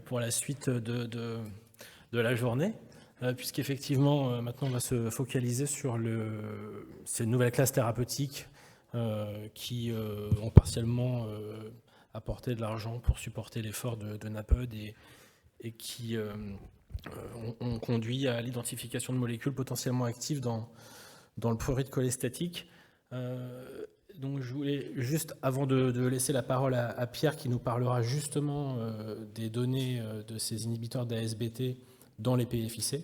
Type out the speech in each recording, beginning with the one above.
pour la suite de la journée, puisqu'effectivement, maintenant, on va se focaliser sur ces nouvelles classes thérapeutiques qui ont partiellement apporté de l'argent pour supporter l'effort de NAPED et qui ont conduit à l'identification de molécules potentiellement actives dans le prurite cholestatique. Donc je voulais juste, avant de laisser la parole à Pierre qui nous parlera justement des données de ces inhibiteurs d'ASBT dans les PFIC,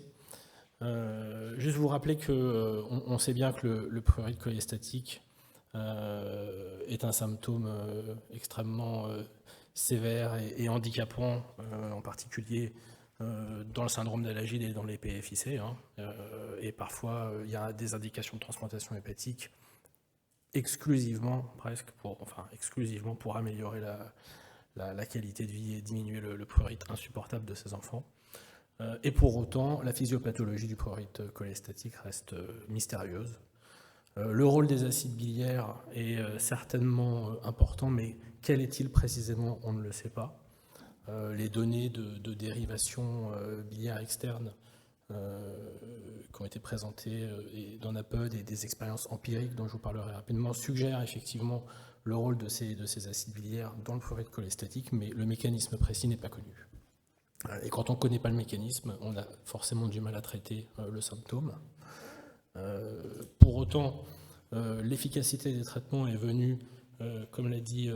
juste vous rappeler qu'on sait bien que le prurite cholestatique est un symptôme extrêmement sévère et handicapant, en particulier dans le syndrome d'Alagille et dans les PFIC. Et parfois, il y a des indications de transplantation hépatique exclusivement pour améliorer la qualité de vie et diminuer le prurite insupportable de ces enfants. Et pour autant, la physiopathologie du prurite cholestatique reste mystérieuse. Le rôle des acides biliaires est certainement important, mais quel est-il précisément? On ne le sait pas. Les données de dérivation biliaire externe qui ont été présentées dans NAPED et des expériences empiriques dont je vous parlerai rapidement suggèrent effectivement le rôle de ces acides biliaires dans le prurite cholestatique, mais le mécanisme précis n'est pas connu. Et quand on ne connaît pas le mécanisme, on a forcément du mal à traiter le symptôme. Pour autant, l'efficacité des traitements est venue, comme l'a dit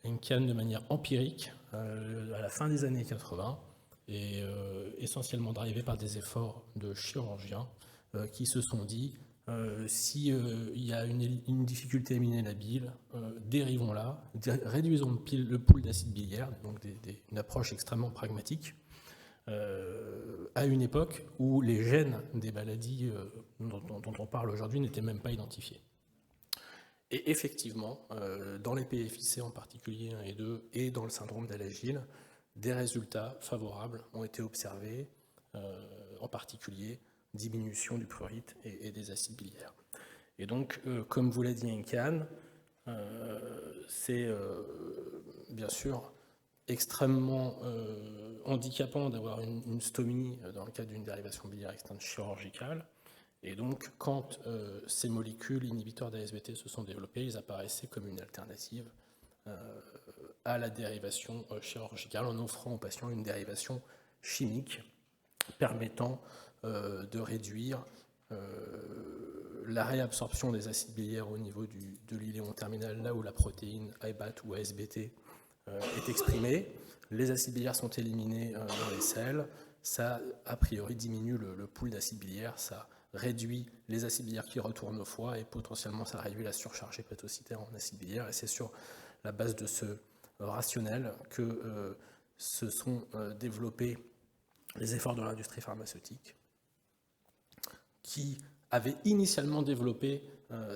Enkan, de manière empirique à la fin des années 80 et essentiellement drivée par des efforts de chirurgiens qui se sont dit s'il y a une difficulté à éliminer la bile, dérivons-la, réduisons le pool d'acide biliaire, donc une approche extrêmement pragmatique, à une époque où les gènes des maladies dont on parle aujourd'hui n'étaient même pas identifiés. Et effectivement, dans les PFIC en particulier 1 et 2, et dans le syndrome d'Alagille, des résultats favorables ont été observés, en particulier diminution du prurite et des acides biliaires. Et donc, comme vous l'a dit Enkan, c'est bien sûr extrêmement handicapant d'avoir une stomie dans le cadre d'une dérivation biliaire externe chirurgicale. Et donc, quand ces molécules inhibiteurs d'ASBT se sont développées, ils apparaissaient comme une alternative à la dérivation chirurgicale en offrant aux patients une dérivation chimique permettant de réduire la réabsorption des acides biliaires au niveau de l'iléon terminal, là où la protéine ABAT ou ASBT est exprimée. Les acides biliaires sont éliminés dans les selles. Ça, a priori, diminue le pool d'acides biliaires. Ça réduit les acides biliaires qui retournent au foie et potentiellement ça réduit la surcharge hépatocytaire en acides biliaires. Et c'est sur la base de ce rationnel que se sont développés les efforts de l'industrie pharmaceutique qui avait initialement développé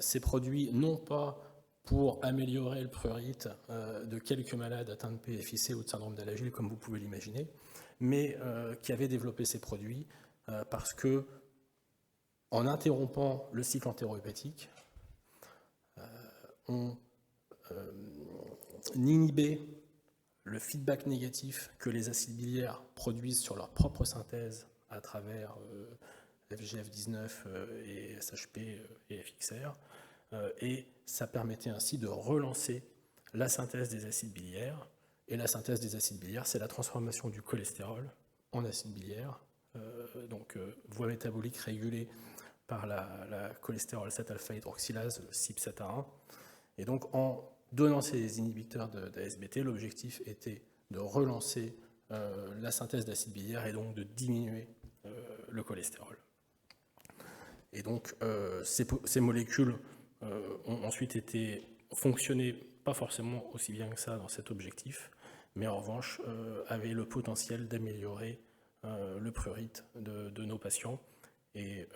ces produits non pas pour améliorer le prurite de quelques malades atteints de PFIC ou de syndrome d'Alagille, comme vous pouvez l'imaginer, mais qui avait développé ces produits parce que, en interrompant le cycle entérohépatique, on inhibait le feedback négatif que les acides biliaires produisent sur leur propre synthèse à travers FGF19 et SHP et FXR, et ça permettait ainsi de relancer la synthèse des acides biliaires. Et la synthèse des acides biliaires, c'est la transformation du cholestérol en acide biliaire, donc voie métabolique régulée par la cholestérol 7-alpha hydroxylase, le CYP7A1. Et donc en donnant ces inhibiteurs d'ASBT, l'objectif était de relancer la synthèse d'acide biliaire et donc de diminuer le cholestérol. Et donc ces molécules ont ensuite fonctionné pas forcément aussi bien que ça dans cet objectif, mais en revanche avaient le potentiel d'améliorer le prurite de nos patients. Et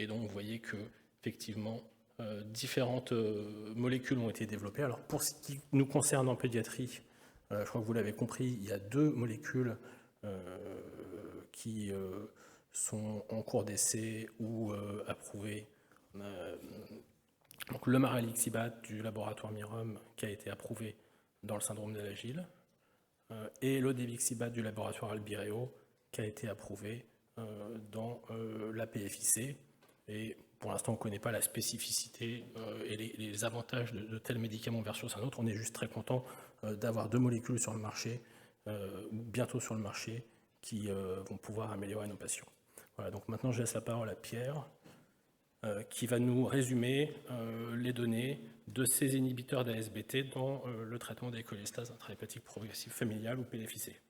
donc vous voyez que effectivement différentes molécules ont été développées. Alors pour ce qui nous concerne en pédiatrie, je crois que vous l'avez compris, il y a 2 molécules qui sont en cours d'essai ou approuvées. Donc le maralixibat du laboratoire Mirum qui a été approuvé dans le syndrome d'Alagille, et le Devixibat du laboratoire Albireo, qui a été approuvé dans la PFIC. Et pour l'instant, on ne connaît pas la spécificité et les avantages de tels médicaments versus un autre. On est juste très content d'avoir 2 molécules sur le marché, bientôt sur le marché, qui vont pouvoir améliorer nos patients. Voilà, donc maintenant je laisse la parole à Pierre, qui va nous résumer les données de ces inhibiteurs d'ASBT dans le traitement des cholestases intrahépatique progressive familiale ou PFIC.